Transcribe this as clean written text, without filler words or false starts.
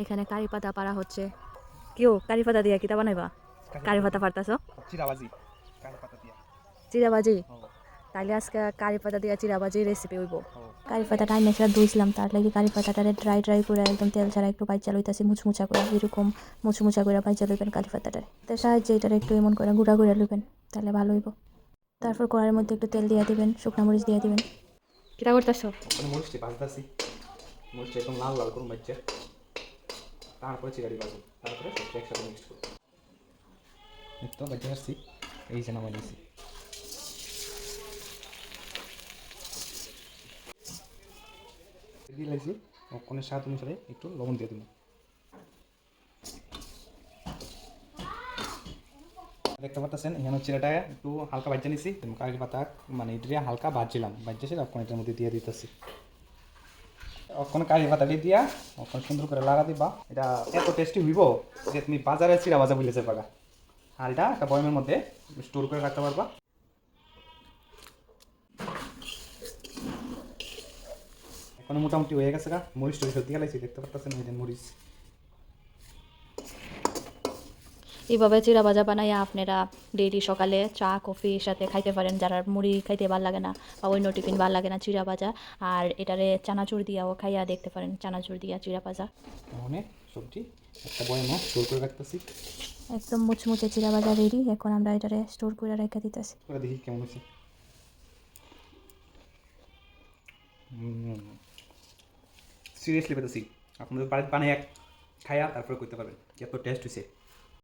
এখানে কারি পাতা পাড়া হচ্ছে। কেউ কারি পাতা দিয়া কিতা বানাইবা? কারি পাতা পারতাছ? চিরাবাজি কারি পাতা দিয়া। চিরাবাজি? ও তাইলে আজকে কারি পাতা দিয়া চিরাবাজি রেসিপি হইব। ও কারি পাতাটা আইনে সেটা ধুইছিলাম, তার লাগি কারি পাতাটারে ড্রাই ড্রাই করে একদম তেল ছাড়া একটু বাইচা লইতাছি, মুচমুচা করে এরকম মুচমুচা করে বাইচা লইবেন কারি পাতাটারে। তার সাহায্যে এটারে একটু এমন করে গুঁড়া গুঁড়া লইবেন, তাহলে ভালো হইব। তারপর কড়াইয়ের মধ্যে একটু তেল দিয়ে দিবেন, শুকনা মরিচ দিয়ে দিবেন। কিতা করতেছ? ওখানে মরিচটি ভাজতেছি, মরিচটা একদম লাল লাল করুন বাচ্চা, তারপরে চিরাড়ি বাজুন, তারপরে সবটা একসাথে মিক্সড করুন। এই তো বাচ্চা আসছি, এই যে নামাই দিয়েছি। দিয়ে লাগছি ওখানে স্বাদ অনুসারে একটু লবণ দিয়ে দিন। দেখতে পাচ্ছেন এখানে চিরাটা একটু হালকা ভাজা নিছি, কারি পাতা মানে এটা হালকা ভাজছিলাম, ভাজছি তখন এটার মধ্যে দিয়ে দিতেছি। ওখানে কারি পাতা দিয়া ওখানে সুন্দর করে লাগা দিবা। এটা এত টেস্টি হইব যে তুমি বাজারে চিরা ভাজা বলেছে পাগা। আর এটা একটা বয়মের মধ্যে স্টোর করে রাখতে পারবা। এখন মোটামুটি হয়ে গেছে গা, মরিচ টরিচ দিয়ে গেলাইছি, দেখতে পাচ্ছেন এই যে মরিচ। এইভাবে চিরা ভাজা বানাইয়া আপনারা ডেইলি সকালে চা কফির সাথে খাইতে পারেন, যারা মুড়ি খাইতে ভাল লাগে না বা অন্য টিফিন ভাল লাগে না, চিরা ভাজা। আর এটারে চানাচুর দিয়াও খাইয়া দেখতে পারেন, চানাচুর দিয়া চিরা ভাজা। অনেক সবজি একটা বয়মও স্টোর করে রাখতেছি। একদম মুচমুচে চিরা ভাজা রেডি। এখন আমরা এটারে স্টোর করে রেখে দিতেছি। করে দেখি কেমন হয়েছে। সিরিয়াসলি বলতেছি, আপনাদের বাড়িতে বানিয়ে খাইয়া তারপরে করতে পারবেন, এত টেস্ট হয়েছে।